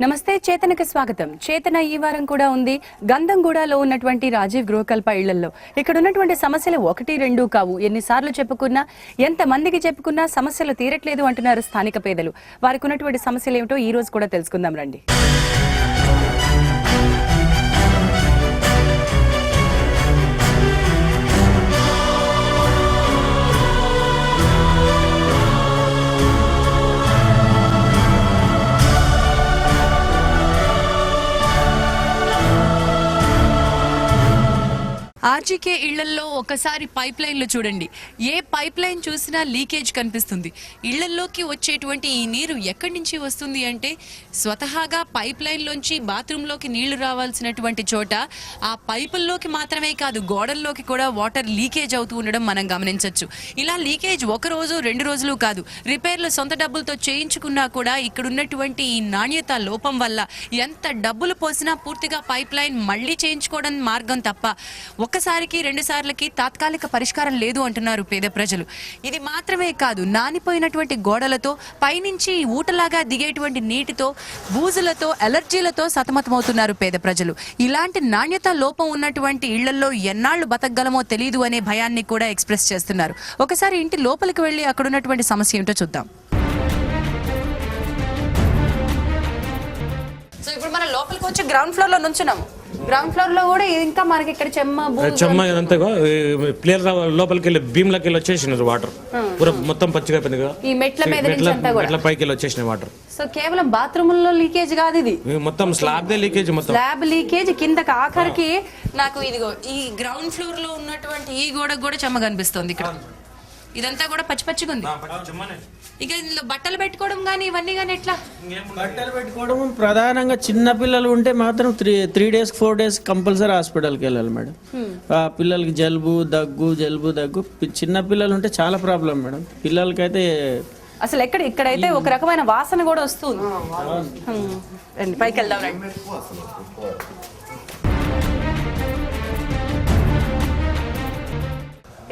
నమస్తే చేతనకి స్వాగతం. చేతన ఈ వారం కూడా ఉంది గంధంగూడలో ఉన్నటువంటి రాజీవ్ గృహకల్ప ఇళ్లలో. ఇక్కడ ఉన్నటువంటి సమస్యలు 1-2 కావు. ఎన్నిసార్లు చెప్పుకున్నా, ఎంత మందికి చెప్పుకున్నా సమస్యలు తీరట్లేదు అంటున్నారు స్థానిక పేదలు. వారికి ఉన్నటువంటి సమస్యలు ఏమిటో ఈ రోజు కూడా తెలుసుకుందాం రండి. ఆర్జీకే ఇళ్లల్లో ఒకసారి పైప్ లైన్లు చూడండి. ఏ పైప్ లైన్ చూసినా లీకేజ్ కనిపిస్తుంది. ఇళ్లల్లోకి వచ్చేటువంటి ఈ నీరు ఎక్కడి నుంచి వస్తుంది అంటే స్వతహాగా పైప్ లైన్లోంచి బాత్రూంలోకి నీళ్లు రావాల్సినటువంటి చోట ఆ పైపుల్లోకి మాత్రమే కాదు, గోడల్లోకి కూడా వాటర్ లీకేజ్ అవుతూ ఉండడం మనం గమనించవచ్చు. ఇలా లీకేజ్ 1 రోజు 2 రోజులు కాదు, రిపేర్లు సొంత డబ్బులతో చేయించుకున్నా కూడా ఇక్కడ ఉన్నటువంటి ఈ నాణ్యత లోపం వల్ల ఎంత డబ్బులు పోసినా పూర్తిగా పైప్ లైన్ మళ్లీ చేయించుకోవడం మార్గం తప్ప ఒక్కసారికి 2 సార్లకి తాత్కాలిక పరిష్కారం లేదు అంటున్నారు పేద ప్రజలు. ఇది మాత్రమే కాదు, నానిపోయినటువంటి గోడలతో, పైనుంచి ఊటలాగా దిగేటువంటి నీటితో, బూజులతో, అలర్జీలతో సతమతమవుతున్నారు పేద ప్రజలు. ఇలాంటి నాణ్యత లోపం ఉన్నటువంటి ఇళ్లలో ఎన్నాళ్లు బతకగలమో తెలియదు అనే భయాన్ని కూడా ఎక్స్ప్రెస్ చేస్తున్నారు. ఒకసారి ఇంటి లోపలికి వెళ్లి అక్కడ ఉన్నటువంటి సమస్య ఏమిటో చూద్దాం. సో ఇప్పుడు మనం లోపలికి వచ్చి గ్రౌండ్ ఫ్లోర్ లో నుంచున్నాము. గ్రౌండ్ ఫ్లోర్ లో కూడా ఇంకా మనకి ఇక్కడ చెమ్మ ఇదంతా ప్లేయర్ లోపలికి వెళ్ళి బీమ్లకి వెళ్ళి వచ్చేసినారు వాటర్ పూర మొత్తం పచ్చిగా అయిపోయింది. ఈ మెట్ల మీద నుంచి అంతా కూడా పైకి వెళ్ళి వచ్చేసిన వాటర్. సో కేవలం బాత్రూముల్లో లీకేజ్ కాదు, ఇది మొత్తం స్లాబ్ దే లీకేజ్, మొత్తం స్లాబ్ లీకేజ్ కిందకి ఆఖరికి నాకు ఇదిగో ఈ గ్రౌండ్ ఫ్లోర్ లో ఉన్నటువంటి ఈ గోడకు కూడా చెమ్మ కనిపిస్తుంది. ఇక్కడ ఇదంతా కూడా పచ్చి పచ్చిగా ఉంది. ఇక ఇందులో బట్టలు పెట్టుకోవడం కానీ ఇవన్నీ కానీ ఎట్లా? బట్టలు పెట్టుకోవడం ప్రధానంగా చిన్న పిల్లలు ఉంటే మాత్రం 3 days 4 days కంపల్సరీ హాస్పిటల్కి వెళ్ళాలి మేడం. పిల్లలకి జలుబు దగ్గు చిన్న పిల్లలు ఉంటే చాలా ప్రాబ్లం మేడం. పిల్లలకైతే అసలు ఇక్కడైతే ఒక రకమైన వాసన కూడా వస్తుంది. పైకి వెళ్దాం రండి.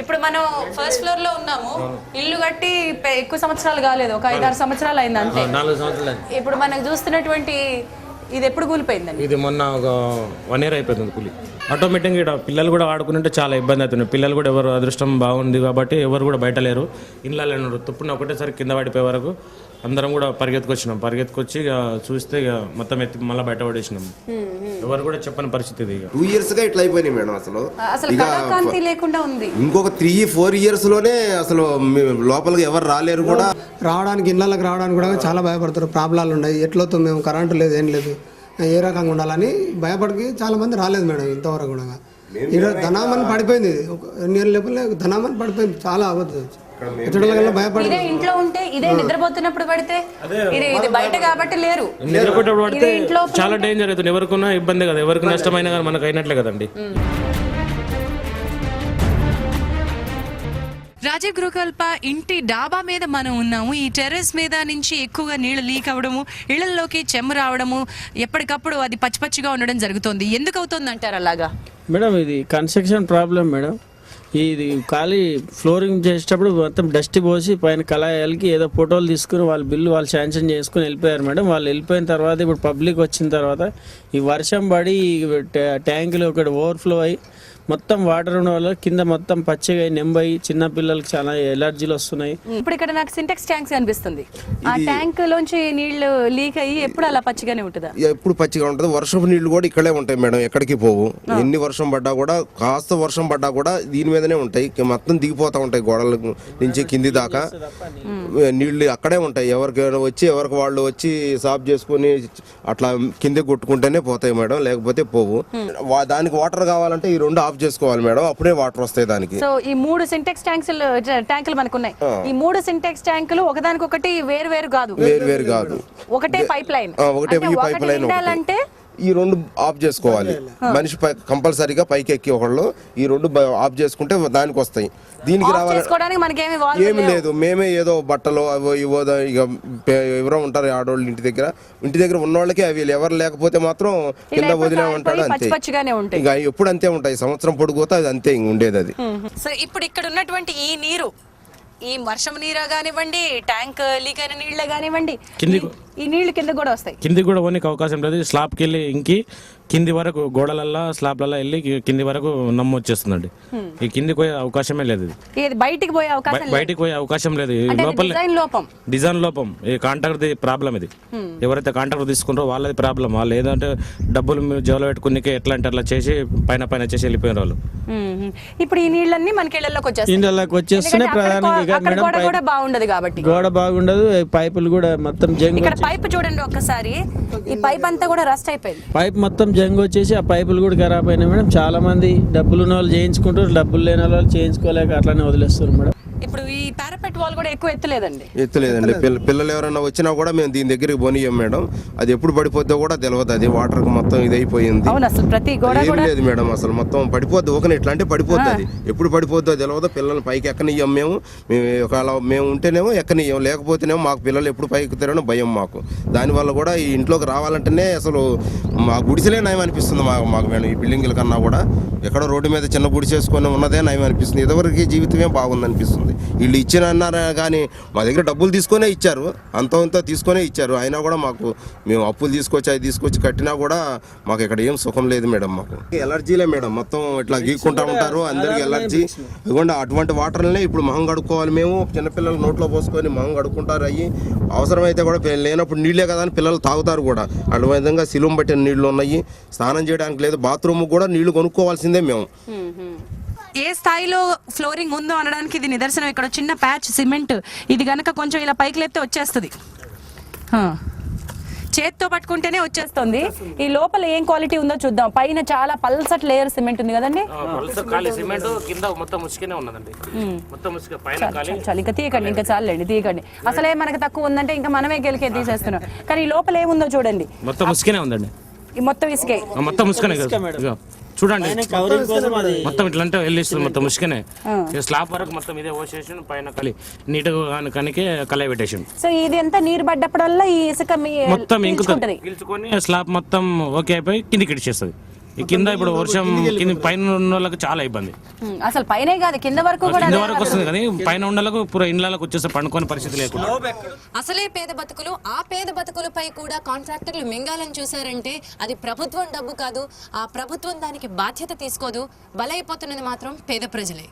ఇప్పుడు మనం ఫస్ట్ ఫ్లోర్ లో ఉన్నాము. ఇల్లు కట్టి ఎక్కువ సంవత్సరాలు కాలేదు, ఒక 5-6 సంవత్సరాలు అయింది అంతే. 4 సంవత్సరాలు. ఇప్పుడు మనకు చూస్తున్నటువంటి ఇది ఎప్పుడు కూలిపోయిందండి? ఇది మొన్న ఒక 1 year అయిపోతుంది కూలి. ఆటోమేటిక్గా ఇక్కడ పిల్లలు కూడా ఆడుకుంటే చాలా ఇబ్బంది అవుతుంది. పిల్లలు కూడా ఎవరు అదృష్టం బాగుంది కాబట్టి ఎవరు కూడా బయట లేరు, ఇళ్ళలో తుప్పున ఒకటేసారి కింద పడిపోయే వరకు అందరం కూడా పరిగెత్తుకొచ్చి చూస్తే మొత్తం ఎత్తి మళ్ళీ బయట పడేసినాం. ఎవరు కూడా చెప్పని పరిస్థితి. ఇది 2 years గా ఇట్లా అయిపోయినాయి మేడం. అసలు కాంతి లేకుండా ఉంది. ఇంకొక 3-4 years లోనే అసలు లోపలికి ఎవరు రాలేరు కూడా. రావడానికి ఇళ్ళకి రావడానికి కూడా చాలా భయపడతారు. ప్రాబ్లాలు ఉన్నాయి, ఎట్లతో మేము కరెంటు లేదు ఏం లేదు, ఏ రకంగా ఉండాలని భయపడికి చాలా మంది రాలేదు మేడం ఇంతవరకు కూడా. ఈరోజు ధనామని పడిపోయింది, ధనామని పడిపోయింది, చాలా అవ్వదు. ఇదే ఇంట్లో ఉంటే, ఇదే నిద్రపోతున్నప్పుడు పడితే, ఇది బయట కాబట్టి లేరు, నిద్రపోయేటప్పుడు పడితే చాలా డేంజర్ అవుతుంది. ఎవరికైనా ఇబ్బంది కదా, ఎవరికి నష్టమైనా కానీ మనకు అయినట్లే కదండి. రాజీవ్ గృహకల్ప ఇంటి డాబా మీద మనం ఉన్నాము. ఈ టెర్రస్ మీద నుంచి ఎక్కువగా నీళ్లు లీక్ అవ్వడము, ఇళ్లలోకి చెమ్మ రావడము, ఎప్పటికప్పుడు అది పచ్చిగా ఉండడం జరుగుతుంది. ఎందుకు అవుతుంది అంటారు అలాగా? మేడం ఇది కన్స్ట్రక్షన్ ప్రాబ్లం మేడం. ఇది ఖాళీ ఫ్లోరింగ్ చేసేటప్పుడు మొత్తం డస్ట్ పోసి పైన కళాయాలకి ఏదో ఫోటోలు తీసుకుని వాళ్ళ బిల్లు వాళ్ళు శాంక్షన్ చేసుకుని వెళ్ళిపోయారు మేడం. వాళ్ళు వెళ్ళిపోయిన తర్వాత ఇప్పుడు పబ్లిక్ వచ్చిన తర్వాత ఈ వర్షం పడి ట్యాంకులు ఒకటి ఓవర్ఫ్లో అయ్యి మొత్తం వాటర్ ఉన్న వల్ల కింద మొత్తం పచ్చిగా నెంబయి చిన్న పిల్లలకి చాలా ఎలర్జీలు వస్తున్నాయి. ఇప్పుడు ఇక్కడ నాకు సింటెక్స్ ట్యాంక్స్ కనిపిస్తుంది. ఆ ట్యాంక్ లోంచి నీళ్లు లీక్ అయ్యి ఎప్పుడు అలా పచ్చిగానే ఉంటుందా? ఎప్పుడు పచ్చిగా ఉంటుంది. వర్షపు నీళ్లు కూడా ఇక్కడే ఉంటాయి మేడం, ఎక్కడికి పోవు. ఎన్ని వర్షం పడ్డా కూడా, కాస్త వర్షం పడ్డా కూడా దీని మీదనే ఉంటాయి. మొత్తం దిగిపోతా ఉంటాయి గోడల నుంచి కింది దాకా. నీళ్లు అక్కడే ఉంటాయి. ఎవరికి వాళ్ళు వచ్చి సాఫ్ చేసుకుని అట్లా కింద కొట్టుకుంటేనే పోతాయి మేడం, లేకపోతే పోవు. దానికి వాటర్ కావాలంటే ఈ 2 ఆఫ్ చేసుకోవాలి మేడం, అప్పుడే వాటర్ వస్తాయి దానికి. సో ఈ 3 సింటెక్స్ ట్యాంకులు మనకు ఉన్నాయి. ఈ 3 సింటెక్స్ ట్యాంకులు ఒకదానికొకటి వేరు కాదు, ఒకటే పైప్ లైన్. అంటే ఈ 2 ఆఫ్ చేసుకోవాలి. మనిషి కంపల్సరీగా పైకి ఎక్కి ఒకళ్ళు ఈ 2 ఆఫ్ చేసుకుంటే దానికి వస్తాయి. దీనికి రావాలి ఏమి లేదు. మేమే ఏదో బట్టలు అవో ఇవో ఇక ఎవరో ఉంటారు ఆడవాళ్ళు ఇంటి దగ్గర ఉన్న వాళ్ళకి అవి, ఎవరు లేకపోతే మాత్రం కింద వదిలే ఉంటాడు అంతే. ఇక ఎప్పుడు అంతే ఉంటాయి, సంవత్సరం పొడుగుతా అది అంతే ఉండేది అది. సో ఇప్పుడు ఇక్కడ ఉన్నటువంటి ఈ నీరు, ఈ వర్షం నీరు కానివ్వండి, ట్యాంక్ లీక్ అయిన నీళ్ళే కానివ్వండి, ఈ నీళ్లు కింద కూడా వస్తాయి. కింది కూడా పోనీకి అవకాశం లేదు. స్లాబ్కి వెళ్ళి ఇంకి కింది వరకు గోడలల్లో స్లాబ్లలో వెళ్ళి కింది వరకు నమ్ము వచ్చేస్తుందండి. ఈ కిందికి పోయే అవకాశమే లేదు. ఇది బయటికి పోయే అవకాశం లేదు. బయటికి పోయే అవకాశం లేదు. ఈ అంటే లోపల డిజైన్ లోపం. డిజైన్ లోపం. ఈ కాంట్రాక్ట్ ప్రాబ్లం ఇది. ఎవరైతే కాంట్రాక్ట్ తీసుకుంటారో వాళ్ళది ప్రాబ్లం. వాళ్ళు ఏదంటే డబ్బులు జోలో పెట్టుకునికే ఎట్లా అంటే అట్లా చేసి పైన చేసి వెళ్ళిపోయిన వాళ్ళు. ఇప్పుడు ఈ నీళ్ళన్నీ మనకి ఇళ్ళలోకి వచ్చేస్తాయి. ఇండ్లలోకి వచ్చేస్తూనే ప్రధానంగా అక్కడ గోడ కూడా బాగుండదు కాబట్టి. గోడ బాగుండదు, పైపులు కూడా మొత్తం జంగ్ ఇక్కడ పైప్ చూడండి ఒక్కసారి, ఈ పైప్ అంతా కూడా రస్ట్ అయిపోయింది. పైప్ మొత్తం జంగ్ వచ్చేసి ఆ పైపులు కూడా ఖరాబ్ అయినాయి మేడం. చాలా మంది డబ్బులు ఉన్న వాళ్ళు చేయించుకుంటారు, డబ్బులు లేని వాళ్ళు చేయించుకోలేక అట్లానే వదిలేస్తారు మేడం. ఇప్పుడు ఈ పారాపెట్ వాల్ కూడా ఎక్కువ ఎత్తలేదండి. ఎత్తులేదండి. పిల్లలు ఎవరైనా వచ్చినా కూడా మేము దీని దగ్గరికి పోనీయం మేడం. అది ఎప్పుడు పడిపోద్దో కూడా తెలియదు. అది వాటర్ మొత్తం ఇది అయిపోయింది. అవును, అసలు ప్రతి గోడ ఏం కూడా లేదు మేడం, అసలు మొత్తం పడిపోద్ది. ఒకనే ఇట్లా అంటే పడిపోద్ది. అది ఎప్పుడు పడిపోద్దో తెలియదు. పిల్లల్ని పైకి ఎక్కనియ్యం మేము. ఒకవేళ మేము ఉంటేనేమో ఎక్కనియ్యం, లేకపోతేనేమో మాకు పిల్లలు ఎప్పుడు పైకి ఎక్కుతారనో భయం మాకు. దానివల్ల కూడా ఈ ఇంట్లోకి రావాలంటేనే అసలు మా గుడిసెలే నయం అనిపిస్తుంది మాకు మేడం. ఈ బిల్డింగ్ల కన్నా కూడా ఎక్కడో రోడ్డు మీద చిన్న గుడిసేసుకొని ఉన్నదే నయం అనిపిస్తుంది. ఇదివరకు జీవితమే బాగుంది అనిపిస్తుంది. వీళ్ళు ఇచ్చిన అన్నారా కానీ మా దగ్గర డబ్బులు తీసుకొనే ఇచ్చారు, అంత తీసుకొనే ఇచ్చారు. అయినా కూడా మాకు మేము అప్పులు తీసుకొచ్చి కట్టినా కూడా మాకు ఇక్కడ ఏం సుఖం లేదు మేడం. మాకు ఎలర్జీలే మేడం. మొత్తం ఇట్లా గీక్కుంటా ఉంటారు, అందరికి ఎలర్జీ. ఇదిగోండి అటువంటి వాటర్లనే ఇప్పుడు మొహం కడుక్కోవాలి మేము. చిన్నపిల్లలు నోట్లో పోసుకొని మొహం కడుక్కుంటారు. అయ్యి అవసరమైతే కూడా లేనప్పుడు నీళ్ళే కదా అని పిల్లలు తాగుతారు కూడా. అటు విధంగా సిలుం పట్టిన నీళ్లు ఉన్నాయి. స్నానం చేయడానికి లేదు, బాత్రూమ్ కూడా నీళ్లు కొనుక్కోవాల్సిందే మేము. ఏ స్థాయిలో ఫ్లోరింగ్ ఉందో అనడానికి ఇది నిదర్శనం. ఇక్కడ చిన్న ప్యాచ్ సిమెంట్, ఇది గనక కొంచెం ఇలా పైకి లేపితే వచ్చేస్తుంది. చేత్తో పట్టుకుంటేనే వచ్చేస్తుంది. ఈ లోపల ఏం క్వాలిటీ ఉందో చూద్దాం. పైన చాలా పల్సట్ లేయర్ సిమెంట్ ఉంది కదండి. చాలు ఇంకా తీయకండి, ఇంకా చాలండి తీయకండి. అసలే మనకి తక్కువ ఉందంటే ఇంకా మనమే గెలికే తీసేస్తున్నాం. కానీ ఈ లోపల ఏముందో చూడండి. మొత్తం ముసుకనే ఉందండి. ఈ మొత్తం ఇసుకే, మొత్తం ముసుకనే కదా చూడండి. మొత్తం ఇట్లా అంటే వెళ్ళిస్తుంది. మొత్తం ముసుకనే. స్లాబ్ వరకు మొత్తం ఇదే పోసేసి పైన నీట్గా కనికే కలయి పెట్టేసి. సో ఇది ఎంత నీరు పడ్డప్పుడల్లా ఈ ఇసుక మొత్తం పీల్చుకొని స్లాబ్ మొత్తం ఓకే అయిపోయి కిందికి ఇచ్చేస్తుంది. ఈ కింద ఇప్పుడు వర్షం కింద పైన ఉన్న వాళ్ళకి చాలా ఇబ్బంది. అసలు పైనే కాదు కింద వరకు కూడా కింద వరకు వస్తుంది కానీ పైన ఉన్న వాళ్ళకు పూర ఇండ్లకు వచ్చేస్తే పండుకొని పరిస్థితి లేకుండా. అసలే పేద బతుకులు, ఆ పేద బతుకులపై కూడా కాంట్రాక్టర్లు మింగాలని చూశారంటే అది ప్రభుత్వం డబ్బు కాదు. ఆ ప్రభుత్వం దానికి బాధ్యత తీసుకోదు. బలైపోతున్నది మాత్రం పేద ప్రజలే.